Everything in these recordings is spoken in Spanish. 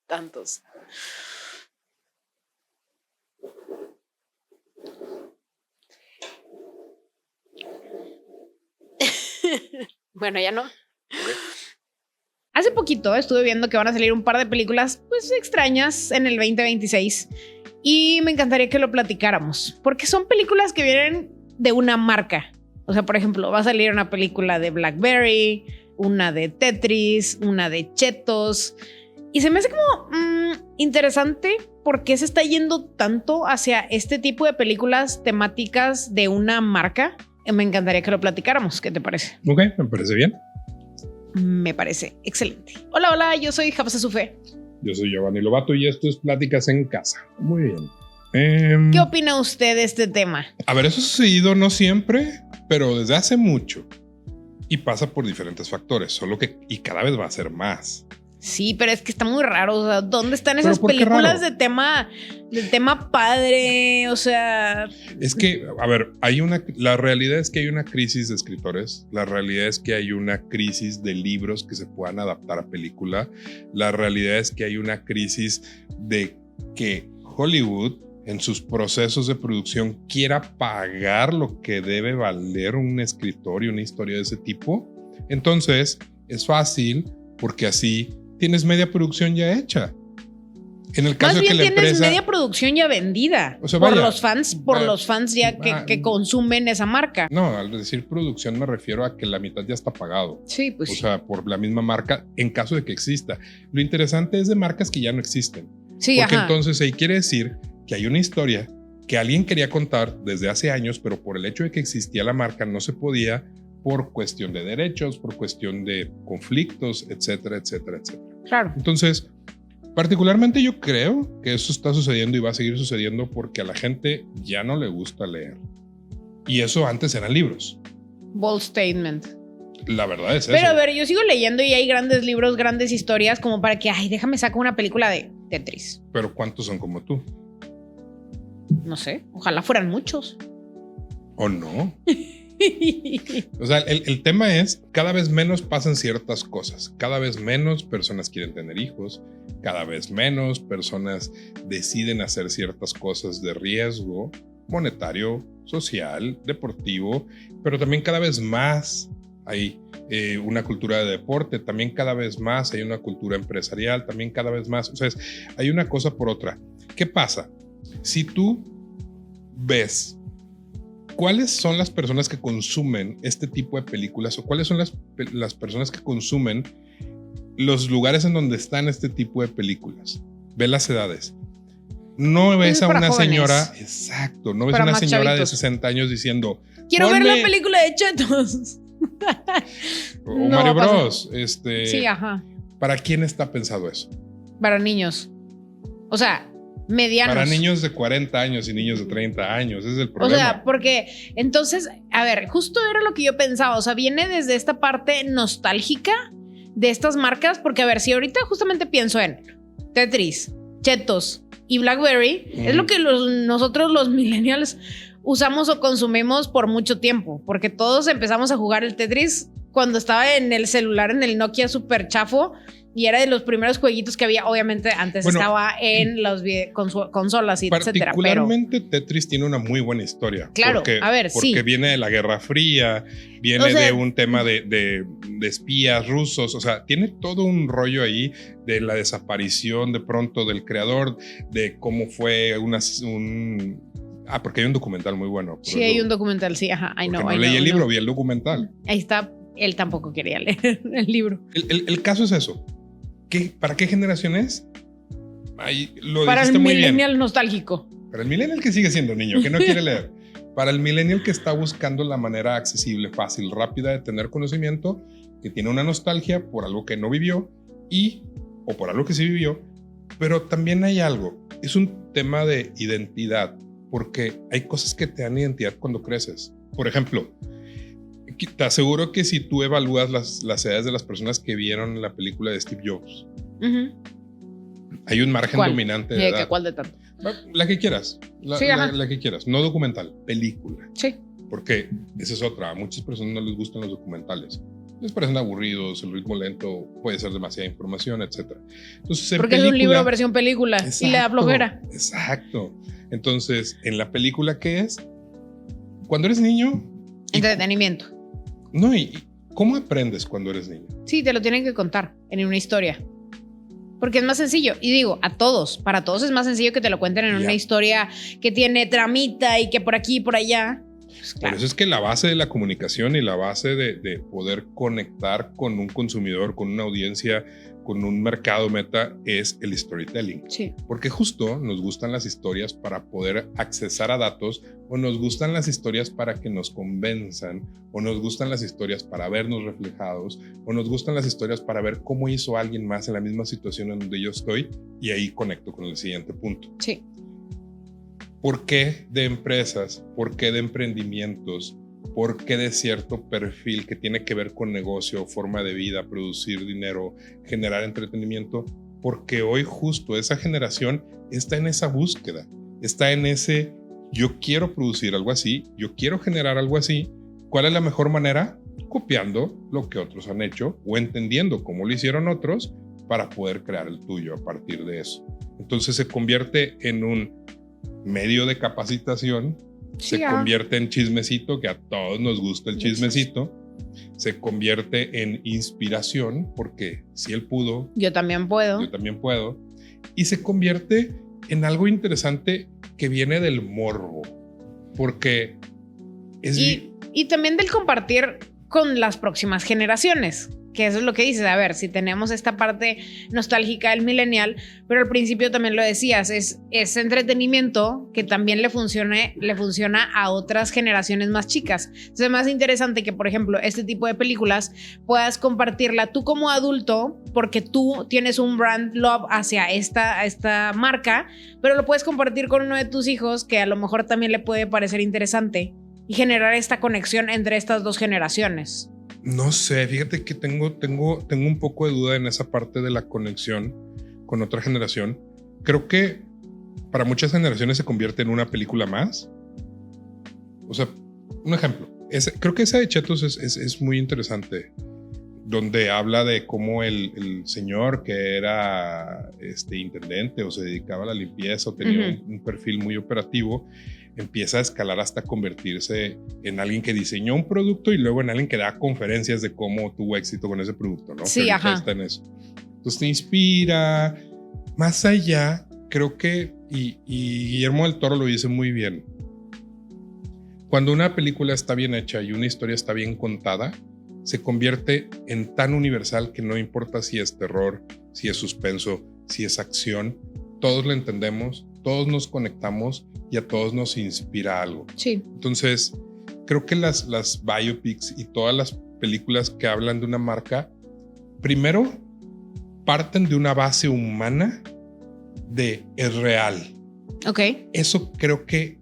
Tantos. Bueno, ya no. Okay. Hace poquito estuve viendo que van a salir un par de películas pues extrañas en el 2026 y me encantaría que lo platicáramos porque son películas que vienen de una marca. O sea, por ejemplo, va a salir una película de BlackBerry, una de Tetris, una de Chetos y se me hace como interesante por qué se está yendo tanto hacia este tipo de películas temáticas de una marca. Me encantaría que lo platicáramos. ¿Qué te parece? Ok, me parece bien. Me parece excelente. Hola, hola, yo soy Hafsa Sufe. Yo soy Giovanni Lobato y esto es Pláticas en Casa. Muy bien. ¿Qué opina usted de este tema? A ver, eso ha sucedido no siempre, pero desde hace mucho. Y pasa por diferentes factores, solo que y cada vez va a ser más. Sí, pero es que está muy raro. O sea, ¿dónde están ¿Pero esas por qué películas raro? de tema padre? O sea, Es que, a ver, la realidad es que hay una crisis de escritores, la realidad es que hay una crisis de libros que se puedan adaptar a película, la realidad es que hay una crisis de que Hollywood en sus procesos de producción quiera pagar lo que debe valer un escritor y una historia de ese tipo. Entonces, es fácil porque así tienes media producción ya hecha. En el caso más de que bien la tienes empresa media producción ya vendida. O sea, por vaya, los fans ya que consumen esa marca. No, al decir producción me refiero a que la mitad ya está pagado. Sí, pues O sea, por la misma marca, en caso de que exista. Lo interesante es de marcas que ya no existen. sí, Porque ajá. entonces ahí quiere decir que hay una historia que alguien quería contar desde hace años, pero por el hecho de que existía la marca no se podía por cuestión de derechos, por cuestión de conflictos, etcétera, etcétera, etcétera. Claro. Entonces, particularmente yo creo que eso está sucediendo y va a seguir sucediendo porque a la gente ya no le gusta leer. Y eso antes eran libros. Bold statement. La verdad es eso. Pero a ver, yo sigo leyendo y hay grandes libros, grandes historias como para que, ay, déjame sacar una película de Tetris. Pero ¿cuántos son como tú? No sé, ojalá fueran muchos. ¿O no? O sea, el tema es, cada vez menos pasan ciertas cosas, cada vez menos personas quieren tener hijos, cada vez menos personas deciden hacer ciertas cosas de riesgo monetario, social, deportivo, pero también cada vez más hay una cultura de deporte, también cada vez más hay una cultura empresarial, también cada vez más, o sea, hay una cosa por otra. ¿Qué pasa? Si tú ves ¿cuáles son las personas que consumen este tipo de películas o cuáles son las personas que consumen los lugares en donde están este tipo de películas? Ve las edades. No ves a una jóvenes. señora, exacto, no ves a una señora chavitos de 60 años diciendo quiero ver la película de Chetos. O no, Mario Bros. Sí, ajá. ¿Para quién está pensado eso? Para niños. O sea, medianos. Para niños de 40 años y niños de 30 años, ese es el problema. O sea, porque entonces, a ver, justo era lo que yo pensaba, o sea, viene desde esta parte nostálgica de estas marcas, porque a ver, si ahorita justamente pienso en Tetris, Chetos y BlackBerry, es lo que nosotros los millennials usamos o consumimos por mucho tiempo, porque todos empezamos a jugar el Tetris cuando estaba en el celular, en el Nokia super chafo, y era de los primeros jueguitos que había. Obviamente antes estaba en las consolas y etcétera. Particularmente Tetris tiene una muy buena historia. Claro, porque viene de la Guerra Fría, viene de un tema de espías rusos, o sea, tiene todo un rollo ahí de la desaparición de pronto del creador, de cómo fue porque hay un documental muy bueno. Sí, hay un documental, sí, ajá. No leí el libro, vi el documental. Ahí está, él tampoco quería leer el libro. El caso es eso. ¿Para qué generación es? Para el millennial nostálgico. Para el millennial que sigue siendo niño, que no quiere leer. Para el millennial que está buscando la manera accesible, fácil, rápida de tener conocimiento, que tiene una nostalgia por algo que no vivió o por algo que sí vivió. Pero también hay algo. Es un tema de identidad, porque hay cosas que te dan identidad cuando creces. Por ejemplo, te aseguro que si tú evalúas las edades de las personas que vieron la película de Steve Jobs, hay un margen dominante de edad. ¿Cuál de tanto? La que quieras. La que quieras. No documental, película. Sí. Porque esa es otra. A muchas personas no les gustan los documentales. les parecen aburridos, el ritmo lento, puede ser demasiada información, etc. Entonces, porque es un libro versión película. Exacto, y le da flojera. Exacto. Entonces, en la película, ¿qué es? Cuando eres niño... Entretenimiento. No, ¿y cómo aprendes cuando eres niño? Sí, te lo tienen que contar en una historia. Porque es más sencillo. Y digo, para todos es más sencillo que te lo cuenten en una historia que tiene tramita y que por aquí y por allá. Pues, claro. Por eso es que la base de la comunicación y la base de poder conectar con un consumidor, con una audiencia, con un mercado meta es el storytelling. Sí. Porque justo nos gustan las historias para poder accesar a datos, o nos gustan las historias para que nos convenzan, o nos gustan las historias para vernos reflejados, o nos gustan las historias para ver cómo hizo alguien más en la misma situación en donde yo estoy, y ahí conecto con el siguiente punto. Sí. ¿Por qué de empresas? ¿Por qué de emprendimientos? ¿Por qué de cierto perfil que tiene que ver con negocio, forma de vida, producir dinero, generar entretenimiento? Porque hoy justo esa generación está en esa búsqueda, está en ese yo quiero producir algo así, yo quiero generar algo así. ¿Cuál es la mejor manera? Copiando lo que otros han hecho o entendiendo cómo lo hicieron otros para poder crear el tuyo a partir de eso. Entonces se convierte en un medio de capacitación, se convierte en chismecito, que a todos nos gusta el chismecito, se convierte en inspiración, porque si él pudo, yo también puedo, y se convierte en algo interesante que viene del morbo, porque es... Y también del compartir con las próximas generaciones, que eso es lo que dices. A ver, si tenemos esta parte nostálgica del millennial, pero al principio también lo decías, es entretenimiento que también le funciona a otras generaciones más chicas. Entonces es más interesante que, por ejemplo, este tipo de películas puedas compartirla tú como adulto, porque tú tienes un brand love hacia esta marca, pero lo puedes compartir con uno de tus hijos que a lo mejor también le puede parecer interesante y generar esta conexión entre estas dos generaciones. No sé, fíjate que tengo un poco de duda en esa parte de la conexión con otra generación. Creo que para muchas generaciones se convierte en una película más. O sea, un ejemplo. Creo que esa de Chetos es muy interesante, donde habla de cómo el señor que era intendente o se dedicaba a la limpieza o tenía un perfil muy operativo, empieza a escalar hasta convertirse en alguien que diseñó un producto y luego en alguien que da conferencias de cómo tuvo éxito con ese producto, ¿no? Sí, ajá. Está en eso. Entonces te inspira. Más allá, creo que, y Guillermo del Toro lo dice muy bien, cuando una película está bien hecha y una historia está bien contada, se convierte en tan universal que no importa si es terror, si es suspenso, si es acción, todos lo entendemos, todos nos conectamos y a todos nos inspira algo. Sí. Entonces, creo que las biopics y todas las películas que hablan de una marca, primero parten de una base humana de es real. Ok. Eso creo que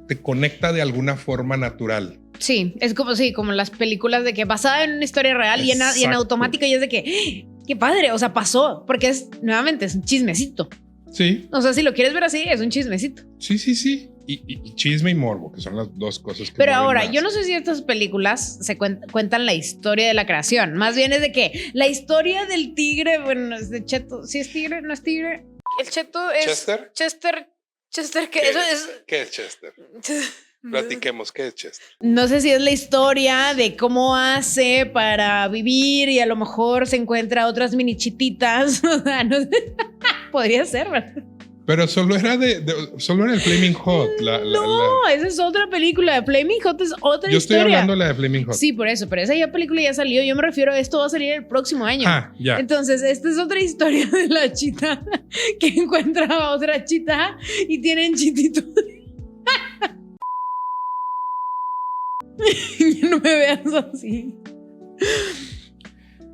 te conecta de alguna forma natural. Sí, es como las películas de que basada en una historia real y en automático, y es de que qué padre, o sea, pasó, porque es un chismecito. Sí. O sea, si lo quieres ver así, es un chismecito. Sí. Y chisme y morbo, que son las dos cosas que... Pero ahora, yo no sé si estas películas se cuentan la historia de la creación. Más bien es de que la historia del tigre, bueno, es de Cheto. ¿Sí es tigre? ¿No es tigre? El Cheto es... ¿Chester? Chester, ¿Qué es Chester? Platiquemos, ¿qué es Chester? No sé si es la historia de cómo hace para vivir y a lo mejor se encuentra otras mini chititas. O sea, no sé. Podría ser, ¿verdad? Pero solo era solo era el Flaming Hot. Esa es otra película. Flaming Hot es otra historia. Yo estoy hablando de la de Flaming Hot. Sí, por eso. Pero esa película ya salió. Yo me refiero a esto va a salir el próximo año. Ya. Entonces, esta es otra historia de la chita que encuentra a otra chita y tienen chititos. No me veas así.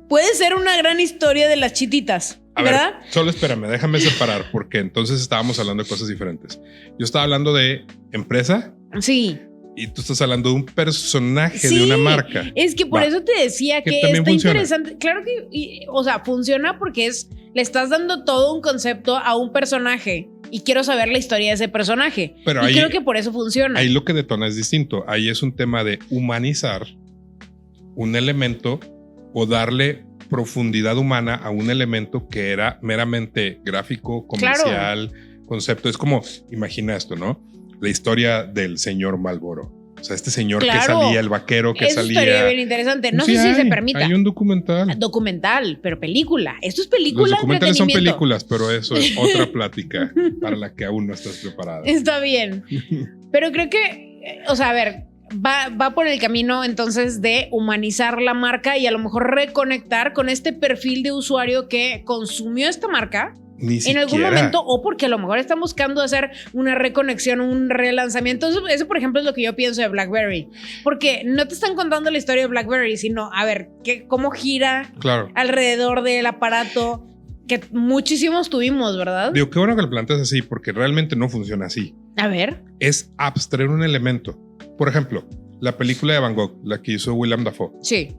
Puede ser una gran historia de las chititas, ¿verdad? A ver, solo espérame, déjame separar, porque entonces estábamos hablando de cosas diferentes. Yo estaba hablando de empresa. Sí. Y tú estás hablando de un personaje de una marca. Es que por eso te decía que está funciona. Interesante. Claro que, o sea, funciona porque le estás dando todo un concepto a un personaje y quiero saber la historia de ese personaje. Pero y creo que por eso funciona. Ahí lo que detona es distinto. Ahí es un tema de humanizar un elemento o darle profundidad humana a un elemento que era meramente gráfico, comercial, concepto. Es como, imagina esto, ¿no? La historia del señor Marlboro. O sea, este señor que salía, el vaquero que Eso salía. estaría bien interesante. No Sí sé si se hay, permita. Hay un documental. Documental, pero película. Esto es película. Los documentales son entretenimiento. películas, pero eso es otra plática para la que aún no estás preparada. Está bien. Pero creo que, o sea, a ver, va por el camino entonces de humanizar la marca y a lo mejor reconectar con este perfil de usuario que consumió esta marca Ni en siquiera. algún momento, o porque a lo mejor están buscando hacer una reconexión, un relanzamiento. Eso, por ejemplo, es lo que yo pienso de BlackBerry. Porque no te están contando la historia de BlackBerry, sino, a ver, cómo gira Claro. alrededor del aparato que muchísimos tuvimos, ¿verdad? Digo, qué bueno que lo planteas así, porque realmente no funciona así. A ver. Es abstraer un elemento. Por ejemplo, la película de Van Gogh, la que hizo Willem Dafoe. Sí.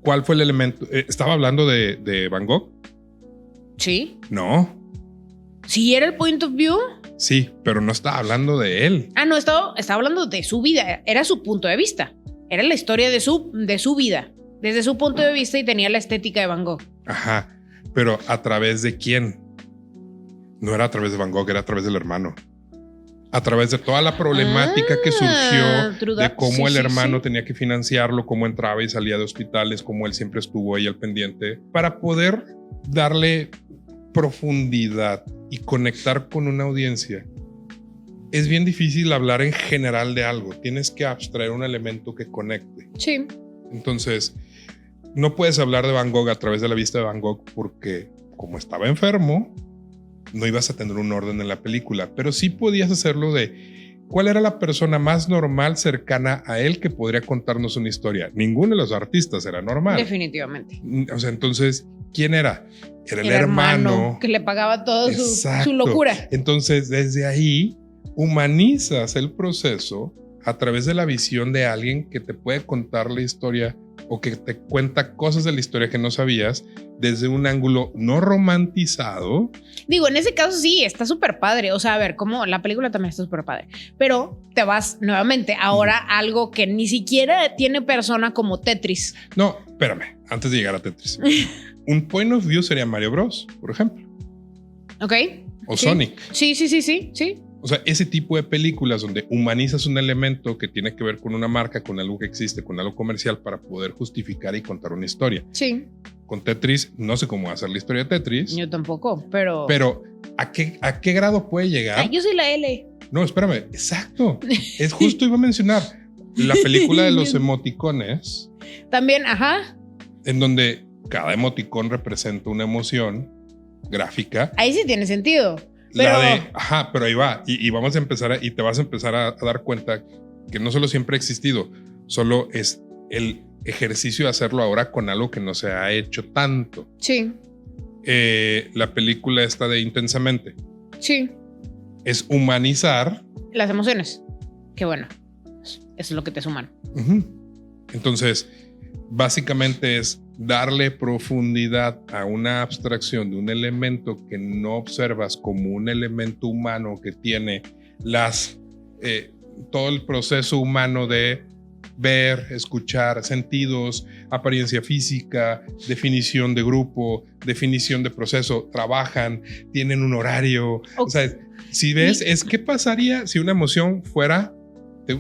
¿Cuál fue el elemento? ¿Estaba hablando de Van Gogh? Sí. No. ¿Sí era el point of view? Sí, pero no estaba hablando de él. Ah, no, estaba hablando de su vida. Era su punto de vista. Era la historia de su vida. Desde su punto de vista y tenía la estética de Van Gogh. Ajá. Pero ¿a través de quién? No era a través de Van Gogh, era a través del hermano. A través de toda la problemática que surgió de cómo el hermano tenía que financiarlo, cómo entraba y salía de hospitales, cómo él siempre estuvo ahí al pendiente, para poder darle profundidad y conectar con una audiencia. Es bien difícil hablar en general de algo. Tienes que abstraer un elemento que conecte. Sí. Entonces, no puedes hablar de Van Gogh a través de la vista de Van Gogh porque, como estaba enfermo, no ibas a tener un orden en la película, pero sí podías hacerlo de cuál era la persona más normal cercana a él que podría contarnos una historia. Ninguno de los artistas era normal. Definitivamente. O sea, entonces, ¿quién era? Era el hermano hermano que le pagaba toda Exacto. su locura. Entonces, desde ahí, humanizas el proceso a través de la visión de alguien que te puede contar la historia o que te cuenta cosas de la historia que no sabías desde un ángulo no romantizado. Digo, en ese caso sí, está súper padre. O sea, a ver, como la película también está súper padre. Pero te vas nuevamente ahora a algo que ni siquiera tiene persona como Tetris. No, espérame, antes de llegar a Tetris. Un point of view sería Mario Bros, por ejemplo. ¿Ok? O ¿Sí? Sonic. Sí. O sea, ese tipo de películas donde humanizas un elemento que tiene que ver con una marca, con algo que existe, con algo comercial para poder justificar y contar una historia. Sí. Con Tetris, no sé cómo hacer la historia de Tetris. Yo tampoco, pero... Pero, ¿a qué grado puede llegar? Ay, yo soy la L. No, espérame, exacto. Es justo, iba a mencionar la película de los emoticones, También, ajá. en donde cada emoticón representa una emoción gráfica. Ahí sí tiene sentido. Pero... pero ahí va. Y vamos a empezar, y te vas a empezar a dar cuenta que no solo siempre ha existido, solo es el ejercicio de hacerlo ahora con algo que no se ha hecho tanto. Sí. La película esta de Intensamente Sí. es humanizar Las emociones. Qué bueno. Eso es lo que te suman. Uh-huh. Entonces, básicamente es darle profundidad a una abstracción de un elemento que no observas como un elemento humano que tiene todo el proceso humano de ver, escuchar, sentidos, apariencia física, definición de grupo, definición de proceso, trabajan, tienen un horario. Okay. O sea, si ves, es qué pasaría si una emoción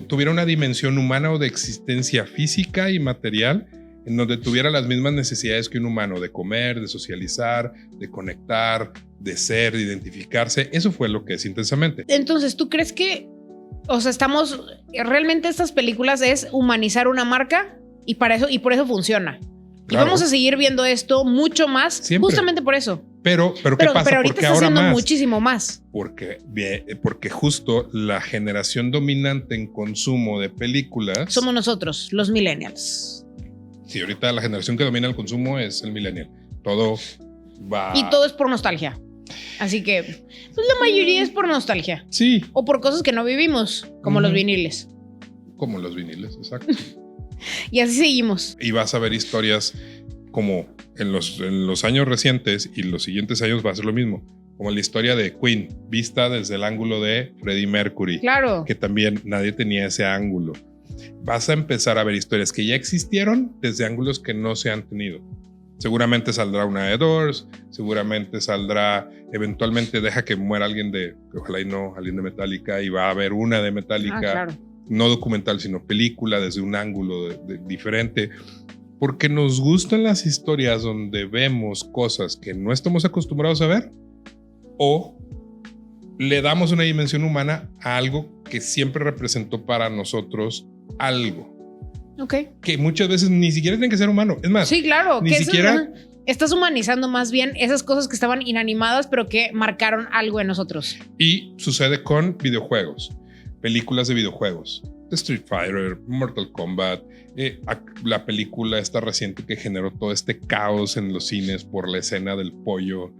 tuviera una dimensión humana o de existencia física y material, en donde tuviera las mismas necesidades que un humano, de comer, de socializar, de conectar, de ser, de identificarse. Eso fue lo que es Intensamente. Entonces, ¿tú crees que, o sea, realmente estas películas es humanizar una marca y por eso funciona? Claro. Y vamos a seguir viendo esto mucho más, siempre. Justamente por eso. Pero ¿qué pasa? Pero ahorita está haciendo muchísimo más. Porque justo la generación dominante en consumo de películas somos nosotros, los millennials. Sí, ahorita la generación que domina el consumo es el millennial. Todo va... Y todo es por nostalgia. Así que pues la mayoría es por nostalgia. Sí. O por cosas que no vivimos, como los viniles. Como los viniles, exacto. Y así seguimos. Y vas a ver historias como en los años recientes y los siguientes años va a ser lo mismo. Como la historia de Queen, vista desde el ángulo de Freddie Mercury. Claro. Que también nadie tenía ese ángulo. vas a empezar a ver historias que ya existieron desde ángulos que no se han tenido. Seguramente saldrá una de Doors, seguramente saldrá, eventualmente deja que muera alguien de, ojalá y no, alguien de Metallica, y va a haber una de Metallica, claro. no documental, sino película desde un ángulo diferente. Porque nos gustan las historias donde vemos cosas que no estamos acostumbrados a ver o le damos una dimensión humana a algo que siempre representó para nosotros algo. Ok. Que muchas veces ni siquiera tiene que ser humano. Es más, Sí, claro. ni que siquiera... Estás humanizando más bien esas cosas que estaban inanimadas, pero que marcaron algo en nosotros. Y sucede con videojuegos, películas de videojuegos. Street Fighter, Mortal Kombat, la película esta reciente que generó todo este caos en los cines por la escena del pollo,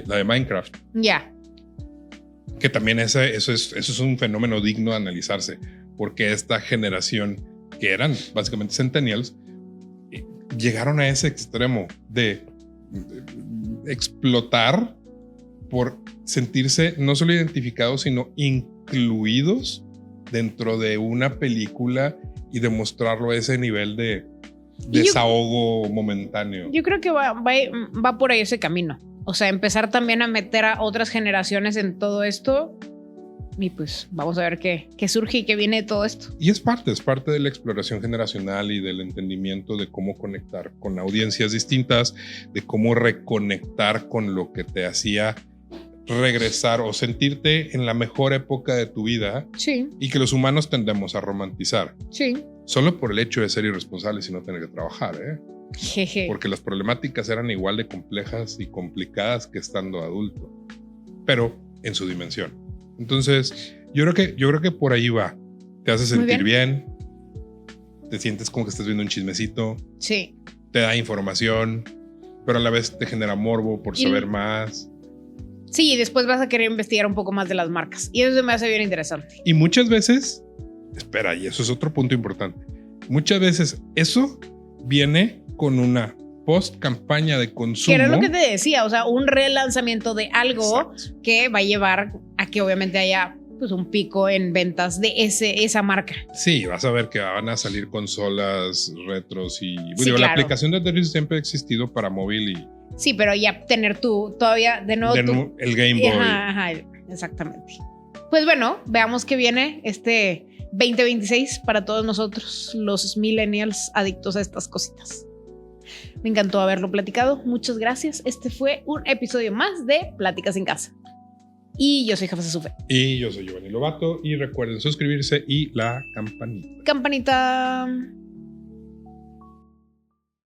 la de Minecraft. Ya. Que también eso es un fenómeno digno de analizarse, porque esta generación, que eran básicamente centennials, llegaron a ese extremo de explotar por sentirse no solo identificados, sino incluidos dentro de una película y demostrarlo a ese nivel de desahogo momentáneo. Yo creo que va por ahí ese camino. O sea, empezar también a meter a otras generaciones en todo esto. Y pues vamos a ver qué surge y qué viene de todo esto. Y es parte de la exploración generacional y del entendimiento de cómo conectar con audiencias distintas, de cómo reconectar con lo que te hacía regresar o sentirte en la mejor época de tu vida. Sí. Y que los humanos tendemos a romantizar. Sí. Solo por el hecho de ser irresponsables y no tener que trabajar, ¿eh? Jeje. Porque las problemáticas eran igual de complejas y complicadas que estando adulto, pero en su dimensión. Entonces, yo creo que por ahí va. Te hace sentir bien, te sientes como que estás viendo un chismecito. Sí. Te da información, pero a la vez te genera morbo por saber más. Sí, y después vas a querer investigar un poco más de las marcas. Y eso me hace bien interesante. Y muchas veces, espera, y eso es otro punto importante. Muchas veces eso viene con una post-campaña de consumo. Que era lo que te decía, o sea, un relanzamiento de algo. Exacto. Que va a llevar a que obviamente haya pues un pico en ventas de esa marca. Sí, vas a ver que van a salir consolas retros y sí, claro. La claro. aplicación de Tetris siempre ha existido para móvil y... Sí, pero ya tener tú todavía de nuevo el Game Boy. Ajá, exactamente. Pues bueno, veamos qué viene este 2026 para todos nosotros, los millennials adictos a estas cositas. Me encantó haberlo platicado. Muchas gracias. Este fue un episodio más de Pláticas en Casa. Y yo soy Jafasa Sufe. Y yo soy Giovanni Lobato. Y recuerden suscribirse y la campanita. Campanita.